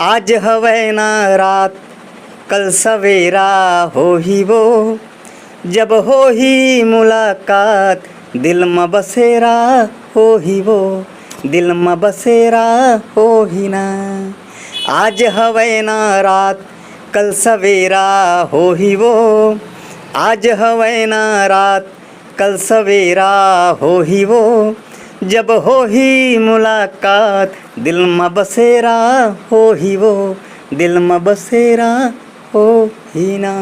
आज हवै ना रात कल सवेरा हो ही वो, जब हो ही मुलाकात दिल में बसेरा हो ही वो, दिल में बसेरा हो ही ना। आज हवै ना रात कल सवेरा हो ही वो, आज हवै ना रात कल सवेरा हो ही वो, जब हो ही मुलाकात दिल में बसेरा हो ही वो, दिल में बसेरा हो ही ना।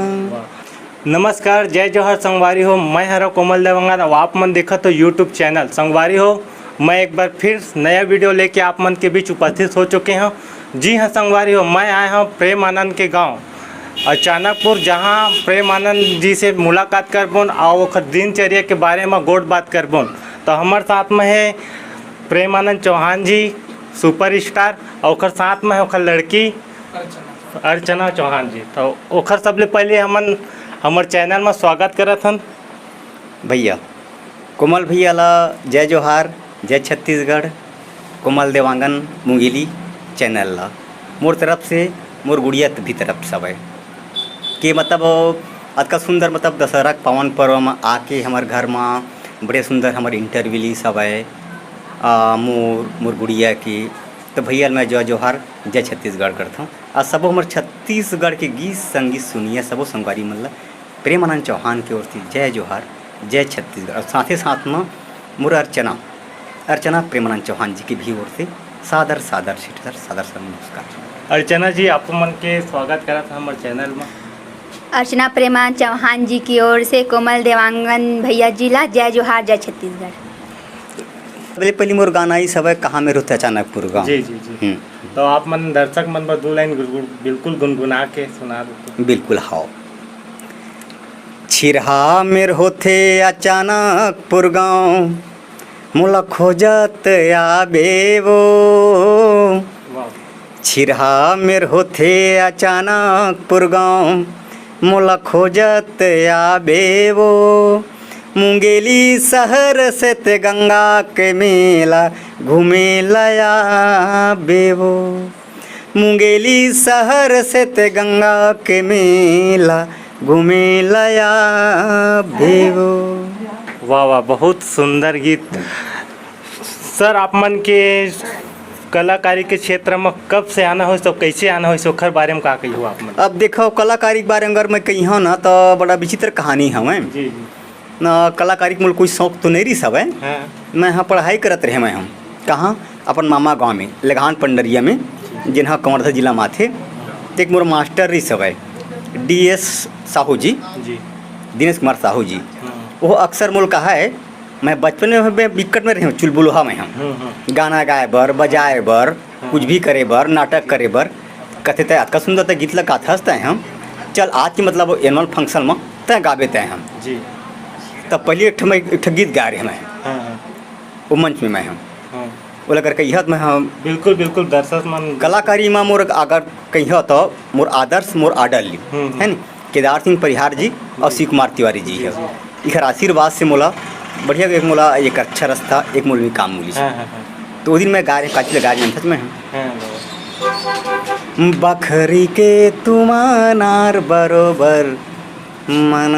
नमस्कार, जय जोहर संगवारी हो। मैं हरा कोमल देवंगन और आप मन देखा तो यूट्यूब चैनल संगवारी हो। मैं एक बार फिर नया वीडियो लेके आप मन के बीच उपस्थित हो चुके हैं। जी हाँ संगवारी हो, मैं आया हूँ प्रेम आनंद के गांव अचानकपुर, जहां प्रेम आनंद जी से मुलाकात करबोन और दिनचर्या के बारे में गोट बात करबोन। तो हमारे साथ में है प्रेम आनंद चौहान जी, सुपर स्टार, और साथ में है ओखर लड़की अर्चना चौहान जी। तो ओखर सबले पहले हमन हमारे चैनल में स्वागत करत हन। भैया कोमल भैया ला जय जोहार, जय छत्तीसगढ़। कोमल देवांगन मुंगेली चैनल ला मोर तरफ से, मोर गुड़िया भी तरफ सब है कि मतलब अतका सुंदर मतलब दशहरा के पावन पर्व में आके हमारे घर में बड़े सुंदर हमारे इंटरव्यू ली सब है मोर गुड़िया की। तो भैया मैं जय जोहार, जय छत्तीसगढ़ करता हूँ। और सब हमारे छत्तीसगढ़ के गीत संगीत सुनिए सबो संगवारी मतलब प्रेम आनंद चौहान की ओर से जय जोहार, जय छत्तीसगढ़। और साथ ही साथ में मोर अर्चना प्रेम आनंद चौहान जी की भी ओर से सादर सादर नमस्कार। अर्चना जी, आप मन के स्वागत करा था हमारे चैनल में। अर्चना प्रेमा चौहान जी की ओर से कोमल देवांगन भैया जी ला जय जोहार, जय छत्तीसगढ़। पहले मोर गाना ही सब है कहाँ में रुते अचानकपुर गाँव। जी जी जी। तो आप मन दर्शक मन पर 2 लाइन बिल्कुल गुनगुना के सुना दो। बिल्कुल हाओ। छिरहा मेर होथे अचानकपुर गाँव, मोला खोजत आबे वो। छिरहा मेर होथे अचानकपुर गाँव, मोला खोजत आबे वो। मुंगेली शहर से ते गंगा के मेला घूमे लया बेवो। मुंगेली शहर से ते गंगा के मेला घूमे लया बेवो। वाह वाह, बहुत सुंदर गीत। सर, आप मन के कलाकारी के क्षेत्र में कब से आना हो, तो कैसे आना हो, ओखर बारे में का कही हो आप मन? अब देखो कलाकारी के बारे में अगर मैं कही हूँ ना तो बड़ा विचित्र कहानी हमें जी जी। ना। कलाकारी के मुझे कोई शौक तो नहीं रही सब है। हाँ। मैं यहाँ पढ़ाई करत रहे मैं हम कहाँ अपन मामा गांव में लेघान पंडरिया में, जिन्हा कवर्धा जिला में थे। तो एक मोर मास्टर रही सब है DS साहू जी, दिनेश कुमार साहू जी। वो अक्सर मोल कहा है, मैं बचपन में विकट में रही हूँ चुलबुलहा में हम गाना गाए बर, बजाए बर, कुछ भी करे बर, नाटक करे बर। कथे तय अतका सुंदर तय गीत लगा था तय हम चल आज की मतलब एनुअल फंक्शन में तय गावे तय हम जी। तब पहले एक गीत गा रहे मैं वो मंच में मैं हम वो लगर कहियत में हम बिल्कुल बिल्कुल दर्शक मन कलाकारी में मोर अगर कहियो तो मोर आदर्श मोर आडल ली है न केदार सिंह परिहार जी और शिव कुमार तिवारी जी है। इखर आशीर्वाद से मोला बढ़िया एक मोला एक अच्छा रास्ता एक मोल में काम मिली। तो दिन मैं गा रहे काची लगा रहे सच में बखरी के तुमानार बरोबर मन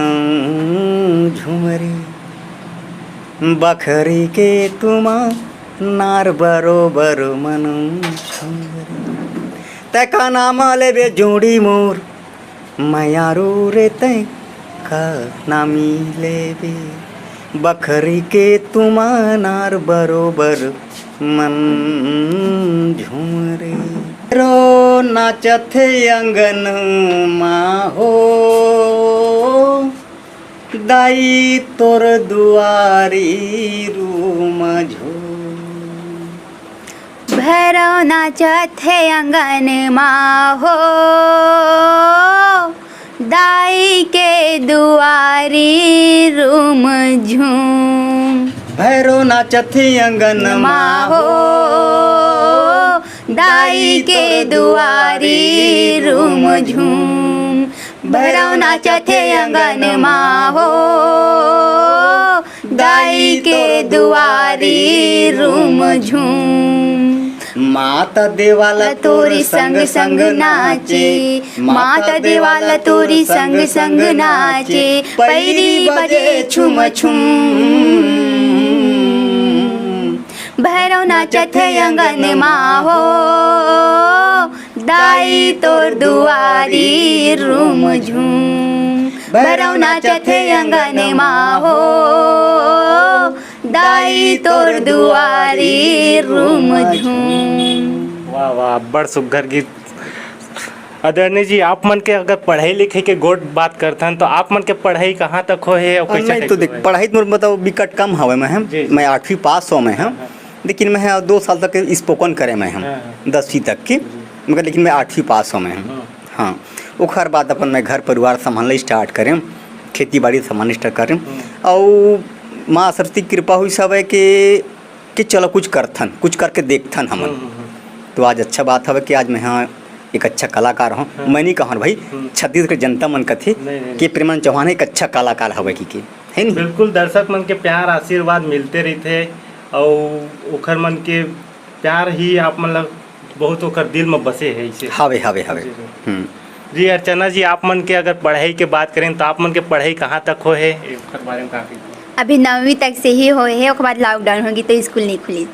झुमरी, बखरी के तुमानार बरोबर मन झुमरी। तय का नाम लेबे जोड़ी मोर मयारू रे तय का नामी लेबे। बखरी के तुमानार बरोबर मन झुमरे। रो नाचथे अंगन मा हो, दाई तोर दुआरी रूम झो। भैरव नाचत है अंगन मा हो, दाई के दुआरी रूम झूम। भैरो नाचत है अंगन मा हो, दाई के दुआरी रूम झूम। भैरव नाचत है अंगन मा हो, दाई के दुआरी रूम झूम। माता देवाला तोरी संग संग नाचे, माता देवाला तोरी संग संग नाचे, पैरी बजे छुम छुम, भैरव नाचत है अंगन माहो, दाई तोर दुआरी रूम झूम, भैरव नाचत है अंगन माहो, दाई तोर दुआरी रूम झूम। वाह वाह, बड़ सुघर गीत। आदरणीय जी, आप मन के अगर पढ़ाई लिखाई के गोट बात करथन तो आप मन के पढ़ाई कहाँ तक हो है और कैसे नहीं तो देख, पढ़ाई तो मतलब बिकट कम हवे मैं हम, जी। मैं 8वीं पास हो मैं हम, लेकिन मैं 2 साल तक स्पोकन करे मैं हम, 10वीं तक की, मगर लेकिन मैं 8वीं पास हो मैं हम। हाँ, ओखर बाद अपन मैं घर परिवार संभालना स्टार्ट करें, खेती बाड़ी संभालना स्टार्ट करें, और माँ सरस्वती की कृपा हुई सब है कि चलो कुछ करथन, कुछ करके देखथन हमन। तो आज अच्छा बात है कि आज मैं यहाँ एक अच्छा कलाकार हूँ। मैं नहीं कहूँ भाई, छत्तीसगढ़ जनता मन कथे कि प्रेमान चौहान एक अच्छा कलाकार हवे की है नहीं। बिल्कुल, दर्शक मन के प्यार आशीर्वाद मिलते रहते और ओखर मन के प्यार ही आप मतलब बहुत ओखर दिल में बसे है इसे। हवे हवे हवे। जी अर्चना जी, आप मन के अगर पढ़ाई के बात करें तो आप मन के पढ़ाई कहाँ तक हो है, ओखर बारे में काफ़ी अभी 9वीं तक से ही होए है, उसके बाद लॉकडाउन होगी तो स्कूल नहीं खुली।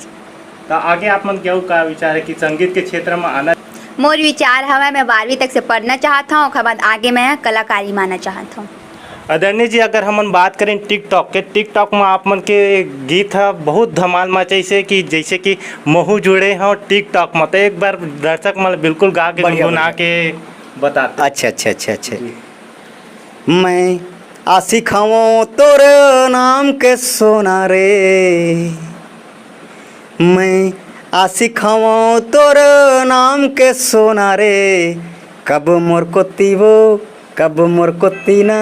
तो आगे आप मन केहू का विचार है कि संगीत के क्षेत्र में आना? मोर विचार हवा मैं 12वीं तक से पढ़ना चाहता हूँ, उसके बाद आगे मैं कलाकारी माना चाहता हूँ। आदरणीय जी, अगर हम बात करें टिकटॉक के, टिकटॉक में आप मन के गीत है बहुत धमाल मचाई से कि जैसे कि महू जुड़े हों टिकटॉक में, तो एक बार दर्शक मतलब बिल्कुल गा के गुनगुना के बताते। अच्छा अच्छा अच्छा अच्छा। मैं आशिक हूँ तोर नाम के सोना रे, मैं आशिक हूँ तोर नाम के सोना रे, कब मोर को तीवो कब मोर को तीना,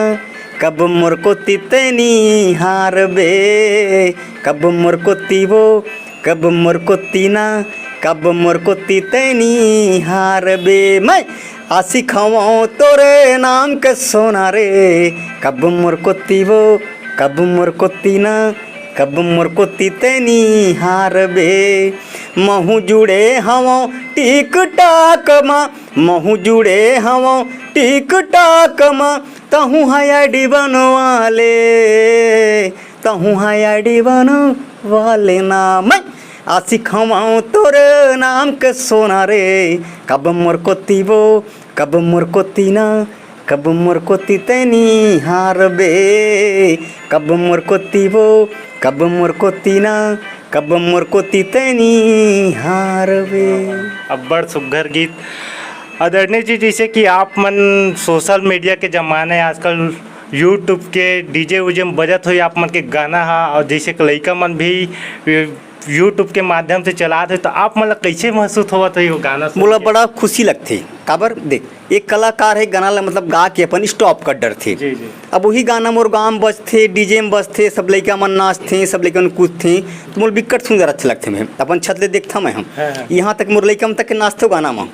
कब मोर को तीतनी हार बे, कब मोर को तीवो कब मोर को तीना, कब मोर को तीतनी हार बे। मैं आशिक हूँ तोरे नाम के सोना रे, कब मोर को तीवो कब मोर को तीना, कब मोर को तीतनी हार बे। महू जुड़े हवों टिक टाक माँ, महू जुड़े हवों टिक टाक माँ, तहूँ हयाडी बनवाले, तहूँ हयाडी बनवाले ना। मैं आशिक हूँ तोरे नाम के सोना रे, कब मोर को तीवो कब मोर को तीना, कब मोर को तीतनी हार बे, कब मोर को तीवो कब मोर को तीना, कब मोर को तीतनी हार बे। अब बड़ सुघर गीत। आदरणीय जी, जैसे कि आप मन सोशल मीडिया के ज़माने आजकल यूट्यूब के डीजे उजे में बजत हुई आप मन के गाना है, और जैसे कि लड़का मन भी यूट्यूब के माध्यम से चला थे, तो आप मतलब कैसे महसूस हुआ था वो गाना? बोला बड़ा खुशी लगती काबर देख, एक कलाकार है गाना ला मतलब गा के अपन स्टॉप कर डर थे। जी जी। अब वही गाना मोर गाँव में बजते, डीजे में बजते, सब लड़का मन नाचते, सब लड़का मन कूदते, तो मोर बिकट सुंदर अच्छा लगते। मैं अपन छत ले देखता मैं हम यहाँ तक मोर लड़का तक के नाचते गाना में।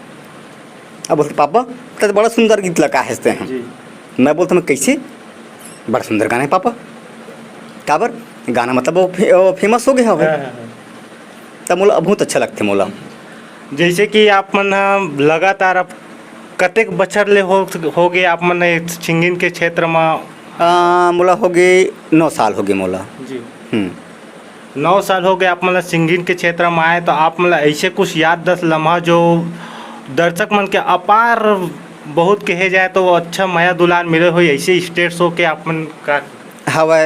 अब बोलते पापा तो बड़ा सुंदर गीत लगा हंसते हैं। मैं बोलता मैं कैसे, बड़ा सुंदर गाना है पापा, काबर गाना मतलब वो फेमस हो गया है। तब मोला बहुत अच्छा लगते मोला। जैसे कि आप मन लगातार अब कतेक बछर ले हो गए आप मन सिंगिंग के क्षेत्र में? मोला हो गए 9 साल हो गए मोला जी। 9 साल हो गए आप मतलब सिंगिंग के क्षेत्र में आए, तो आप मतलब ऐसे कुछ याद 10 लम्हा जो दर्शक मन के अपार बहुत कहे जाए तो अच्छा माया दुलार मिले हो ऐसे स्टेज शो के आप मन का? हवा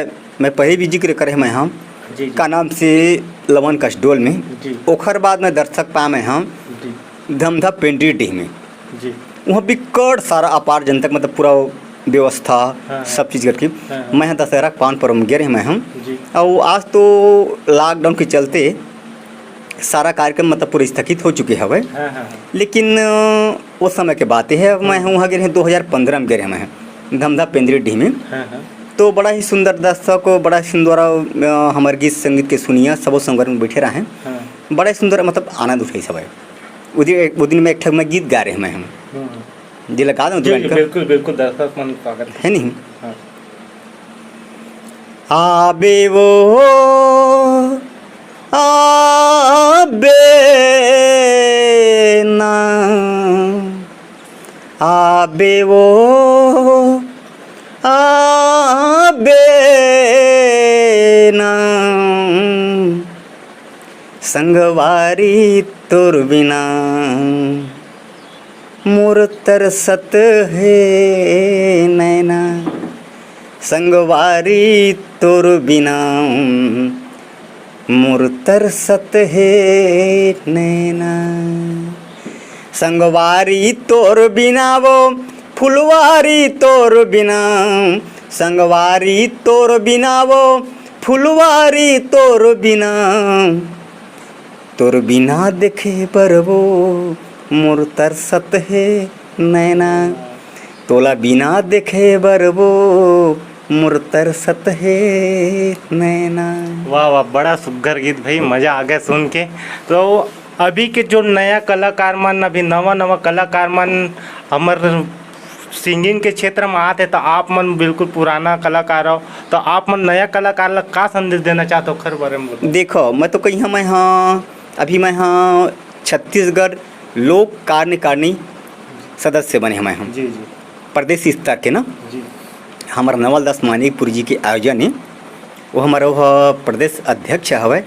मैं पहले भी जिक्र करे मैं हम जी का नाम से लवन कसडोल में जी। ओखर बाद में दर्शक पा में हम धमधा पेंड्री डी में जी। वहाँ बिकट सारा अपार जनतक मतलब पूरा व्यवस्था सब चीज़ करके मैं दशहरा के 5 पर्व में गए मैं हम। और आज तो लॉकडाउन के चलते सारा कार्यक्रम मतलब पूरे स्थगित हो चुके हवे। लेकिन उस समय के बातें है, मैं वहाँ गए हैं 2015 में गए हैं मैं धमधा पेंद्री डी में। तो बड़ा ही सुंदर दर्शक, बड़ा सुंदर हमारे गीत संगीत के सुनिया सब संगवर में बैठे रहे हैं, बड़ा ही सुंदर मतलब आनंद उठाई सब है। वो दिन में एक ठग में गीत गा रहे हैं मैं हम जी लगा दूँ बिल्कुल बिल्कुल दर्शक मन स्वागत है नहीं। आबे वो ना आबे वो आबे ना संगवारी तोर बिना मोर तरसत है नैना संगवारी तोर बिना मोर तरसत है नैना संगवारी तोर बिना वो फुलवारी तोर बिना संगवारी तोर बिना वो फुलवारी तोर बिना तोर बिना देखे पर वो मोर तरसत है नैना तोला बिना देखे बर वो मोर तरसत है नैना। वाह वाह, बड़ा सुघर गीत भाई, मज़ा आ गया सुन के। तो अभी के जो नया कलाकार मन, अभी नवा नवा कलाकार मन हमार सिंगिंग के क्षेत्र में आते, तो आप मन बिल्कुल पुराना कलाकार हो, तो आप मन नया कलाकार ला का संदेश देना चाहते हो खर बारे में? देखो मैं तो कहीं मैं हाँ अभी मैं हाँ छत्तीसगढ़ लोक कार्यकारिणी सदस्य बने मैं हम जी जी प्रदेश स्तर के ना। जी हमारा नवल दास मानिकपुर जी के आयोजन है, वो हमारा वो प्रदेश अध्यक्ष हवे।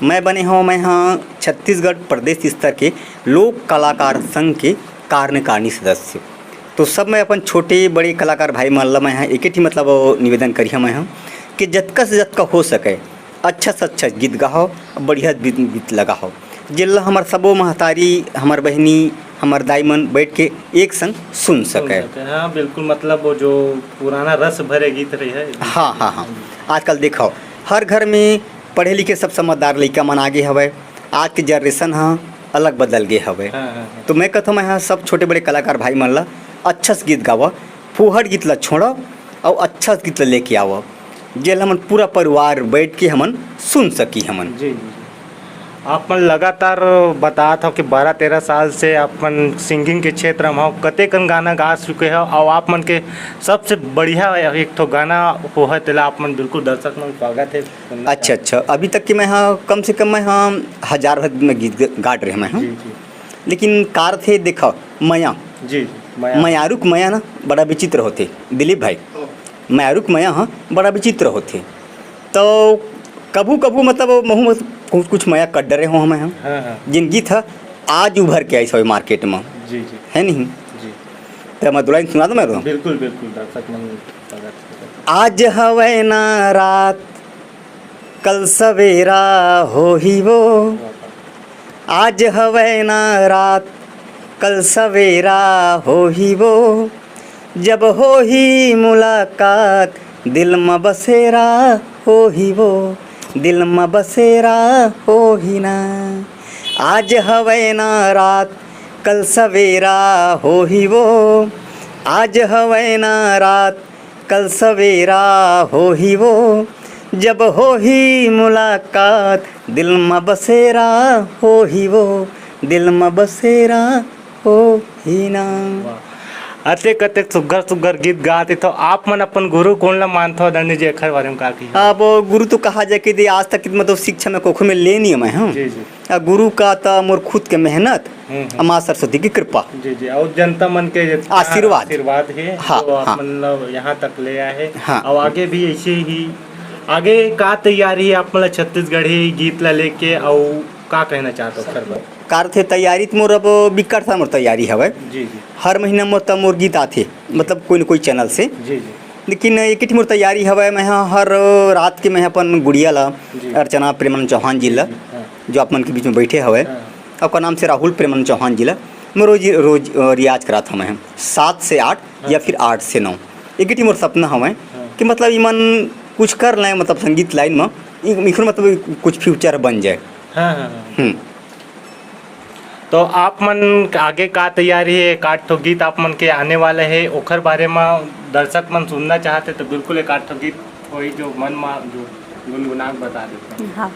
मैं बने हूँ मैं हाँ छत्तीसगढ़ प्रदेश स्तर के लोक कलाकार संघ के कार्यकारिणी सदस्य। तो सब मैं अपन छोटे बड़े कलाकार भाई मान ला मैं हाँ एक ही मतलब निवेदन करिए मैं हाँ कि जतका से जतका हो सके अच्छा से अच्छा गीत गाओ, बढ़िया गीत लगाओ, जिला हमार सबो महतारी हमार बहनी हमार दाईमन बैठ के एक संग सुन सके। हाँ बिल्कुल, मतलब वो जो पुराना रस भरे गीत रही है। हाँ हाँ हाँ, आजकल देखो हर घर में पढ़े लिखे सब समझदार लड़का मन आगे हवे, आज के जनरेशन हाँ अलग बदल गए हवे। हाँ। तो मैं कहता मैं हाँ सब छोटे बड़े कलाकार भाई मन ला अच्छा से गीत गावा, फूहड़ गीत ला छोड़ो और अच्छा से गीत ला लेके आओ, जेल हमन पूरा परिवार बैठ के हमन सुन सकी हमन। जी जी, आप मन लगातार बतात हो कि 12-13 साल से आप मन सिंगिंग के क्षेत्र में हो, कतेकन गाना गा चुके हो, और आप मन के सबसे बढ़िया एक तो गाना हो है तेला आप मन बिल्कुल दर्शक मन स्वागत है। अच्छा अच्छा, अभी तक कि मैं हाँ कम से कम मैं हाँ 1000 भर में गीत गा रहे मैं हाँ। जी जी लेकिन कार थे देखो मया जी, मयारुक मया ना बड़ा विचित्र होते दिलीप भाई, मयारुक मया हाँ बड़ा विचित्र होते। तो कभू कभू मतलब महू कुछ कुछ मया कट डरे हो हमें हम हाँ। जिन गीत है आज उभर के आई सब मार्केट में जी जी है नहीं। जी तो मैं दुलाइन सुना दो मैं बिल्कुल बिल्कुल, दर्शक मन स्वागत है। आज हवे ना रात कल सवेरा हो ही वो, आज हवे ना रात कल सवेरा हो ही वो, जब हो ही मुलाकात दिल में बसेरा हो ही वो, दिल में बसेरा हो ही ना। आज हवे ना रात कल सवेरा हो ही वो, आज हवे ना रात कल सवेरा हो ही वो, जब हो ही मुलाकात दिल में बसेरा हो ही वो, दिल में बसेरा हो ही ना। अते कतेक सुघर सुघर गीत गाते, तो आप मन अपन गुरु कौन ला मानते हो दंडी जी अखर बारे में का की? अब गुरु तो कहा जाए कि आज तक मतलब शिक्षा में कोखो में ले नहीं मैं हाँ। जी जी, गुरु का तो मोर खुद के मेहनत माँ सरस्वती की कृपा जी जी, और जनता मन के आशीर्वाद है। हाँ, तो आप हाँ, मतलब यहाँ तक ले आए हैं। हाँ, और आगे भी ऐसे ही आगे का तैयारी है आप मतलब छत्तीसगढ़ी गीत ला लेके, और का कहना चाहते हो खर बार? कार थे तैयारी तो मोर अब बिकट था मोर तैयारी हवे। जी जी, हर महीना मोर तब मोर गीत आते मतलब कोई न कोई चैनल से। जी जी, लेकिन एक ही मोर तैयारी हवे मैं हाँ हर रात के मैं अपन गुड़िया ला अर्चना प्रेमानंद चौहान जी ला जो आप मन के बीच में बैठे हवे, आपका नाम से राहुल प्रेमानंद चौहान जी ला मैं रोज रियाज करा था मैं 7 से 8 या फिर 8 से 9। एक ही मोर सपना हवे कि मतलब ईमन कुछ कर लें मतलब संगीत लाइन में इखर मतलब कुछ फ्यूचर बन जाए। हाँ। तो आप मन आगे का तैयारी है? एक आठ ठो गीत आप मन के आने वाले है, ओखर बारे में दर्शक मन सुनना चाहते तो बिल्कुल एक आठ ठो गीत वही जो मन में जो गुनगुनाक बता देते हैं। हाँ।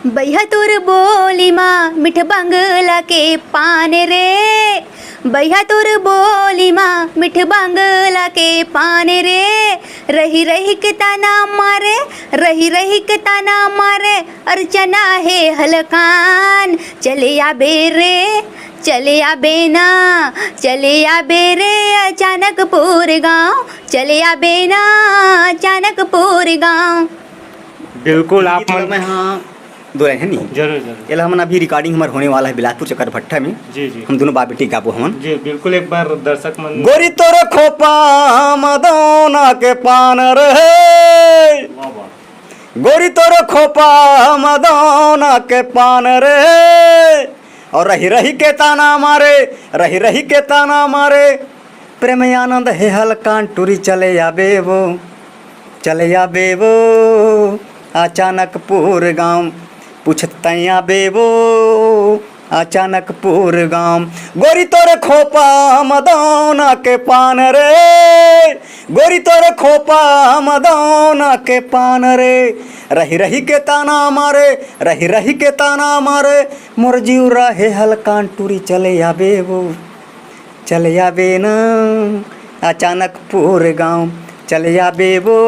बैहा तोर बोली माँ मिठ बंगला के पान रे, बैहा तोर बोली माँ मिठ बंगला के पान रे, रही रही के ताना मारे, रही रही के ताना मारे, अर्चना है हलकान। चले आबे रे, चले आबे ना, चले आबे रे अचानकपुर गाँव, चले आबे ना अचानकपुर गाँव। बिल्कुल आप मन में हाँ दो है नहीं जरूर जरूर ये हम अभी रिकॉर्डिंग हमारे होने वाला है बिलासपुर चक्कर भट्टा में। जी जी हम दोनों बाप बेटी गाबो हमन। जी बिल्कुल एक बार दर्शक मन गोरी तोर खोपा मदोना के पान रे, वाह वाह गोरी तोर खोपा मदोना के पान रे, और रही रही के ताना मारे, रही रही के ताना मारे, प्रेम आनंद है हलकान टूरी चले आबे वो, चले आबे वो अचानकपुर गाँव, पूछतैया बेबो अचानकपुर गाँव। गोरी तोरे खोपा मदौना के पान रे, गोरी तोरे खोपा मदौना के पान रे, रही रही के ताना मारे, रही रही के ताना मारे, मोर जीव रहे हलकान टूरी चले आबे वो, चले आबे ना अचानकपुर गाँव, चले आबे वो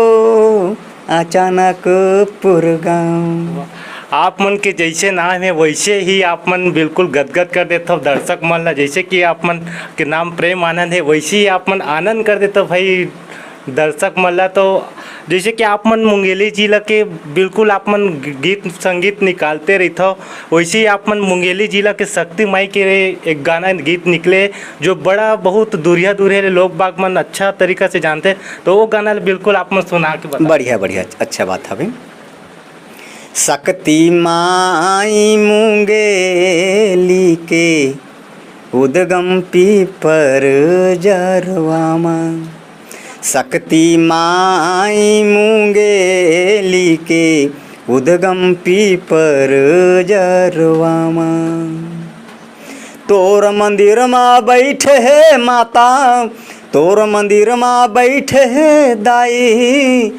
अचानकपुर गाँव। आप मन के जैसे नाम है वैसे ही आप मन बिल्कुल गदगद कर देते हो दर्शक मन ला। जैसे कि आप मन के नाम प्रेम आनंद है वैसे ही आप मन आनंद कर देते हो भाई दर्शक मन ला। तो जैसे कि आप मन मुंगेली जिला के बिल्कुल आप मन गीत संगीत निकालते रहते हो, वैसे ही आप मन मुंगेली जिला के शक्ति माई के एक गाना गीत निकले जो बड़ा बहुत दूरिया दूरिया लोग बाग मन अच्छा तरीका से जानते, तो वो गाना बिल्कुल आप मन सुना के बता। बढ़िया बढ़िया अच्छा बात है भाई। शक्ति माई मुंगेली के उदगम पीपर जरवामा, शक्ति माई मुंगेली के उदगम पीपर जरवामा, तोर मंदिर माँ बैठे है माता, तोर मंदिर माँ बैठे है दाई,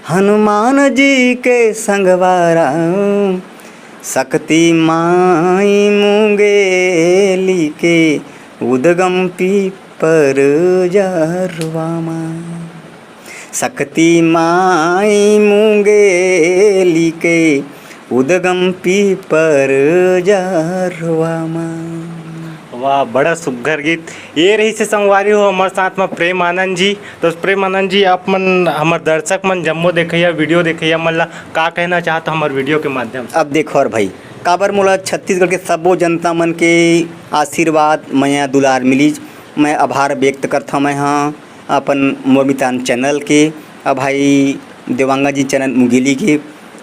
हनुमान जी के संगवारा, शक्ति माई मुंगेली के उदगम पीपर जरवामा, शक्ति माई मुंगेली के उदगम पीपर जरवामा। वाह बड़ा सुघर गीत। ये रही से संगवारी हो हमारे साथ में प्रेम आनंद जी। तो प्रेम आनंद जी आप मन हमारे दर्शक मन जम्मो देखिए वीडियो देखिए मन ला का कहना चाहता हमारे वीडियो के माध्यम से। अब देखो और भाई काबर मोला छत्तीसगढ़ के सबो जनता मन के आशीर्वाद मैं दुलार मिली, मैं आभार व्यक्त करता मैं हाँ अपन मोरमितान चैनल के, अब भाई देवांगा जी चैनल मुंगेली के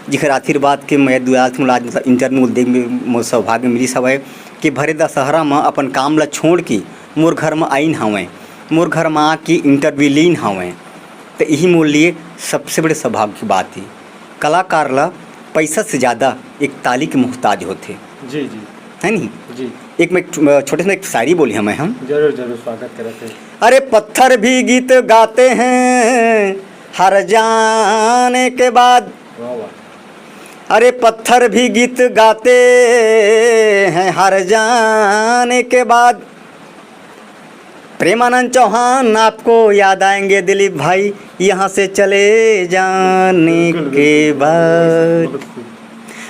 जिखर आशीर्वाद के मैं दुलार से मुला आज इंटरव्यू देख में मोर सौभाग्य मिली सब है कि भरे दशहरा में अपन काम ला छोड़ के मोर घर में आइन हवें, मोर घर में आके इंटरव्यू लीन हवें, तो यही मोर लिए सबसे बड़े सौभाग्य की बात है। कलाकार ला पैसा से ज़्यादा एक ताली के मोहताज होते। जी जी है नहीं जी एक में छोटे से एक शायरी बोली हमें हम। जरूर जरूर स्वागत करते हैं। अरे पत्थर भी गीत गाते हैं हर जाने के बाद, वाह वाह अरे पत्थर भी गीत गाते हैं हर जाने के बाद, प्रेमानंद चौहान आपको याद आएंगे दिलीप भाई यहाँ से चले जाने के बाद,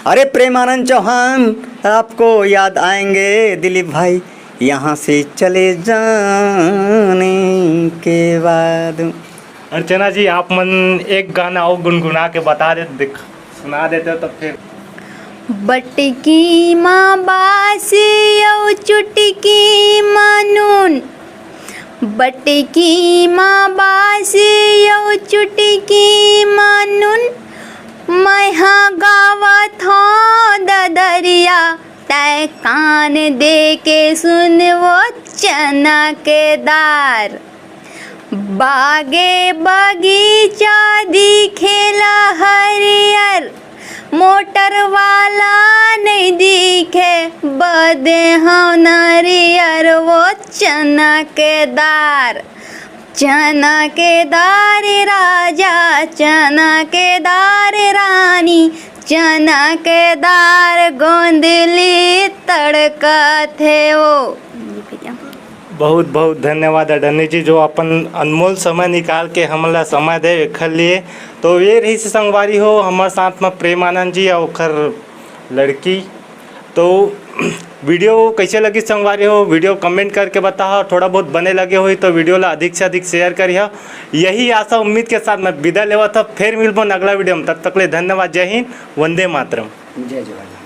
अरे प्रेमानंद चौहान आपको याद आएंगे दिलीप भाई यहाँ से चले जाने के बाद। अर्चना जी आप मन एक गाना और गुनगुना के बता दे सुना देते हो तो फिर। बटकी माँ बासी औ चुटकी माँ नून, बटकी माँ बासी औ चुटकी माँ नून, मैं हाँ गावत हूँ ददरिया तय कान दे के सुन वो चना के दार, बागे बगीचा दिखेला हरियर, मोटर वाला नहीं दिखे बदे हम नरियर वो चना के दार, चना के दार राजा चना के दार रानी, चना के दार गोंदली तड़का थे वो। बहुत बहुत धन्यवाद अडनी जी, जो अपन अनमोल समय निकाल के हमला समय दे एखर लिए। तो ये रही से संगवारी हो हमारे साथ में प्रेमानंद जी और ओखर लड़की। तो वीडियो कैसे लगी संगवारी हो, वीडियो कमेंट करके बताओ। थोड़ा बहुत बने लगे हुई तो वीडियो ला अधिक से अधिक शेयर करिए। यही आशा उम्मीद के साथ मैं विदा लेवा था। फिर मिलबो अगला वीडियो में, तब तक ले धन्यवाद। जय हिंद, वंदे मातरम। जय जवाहर।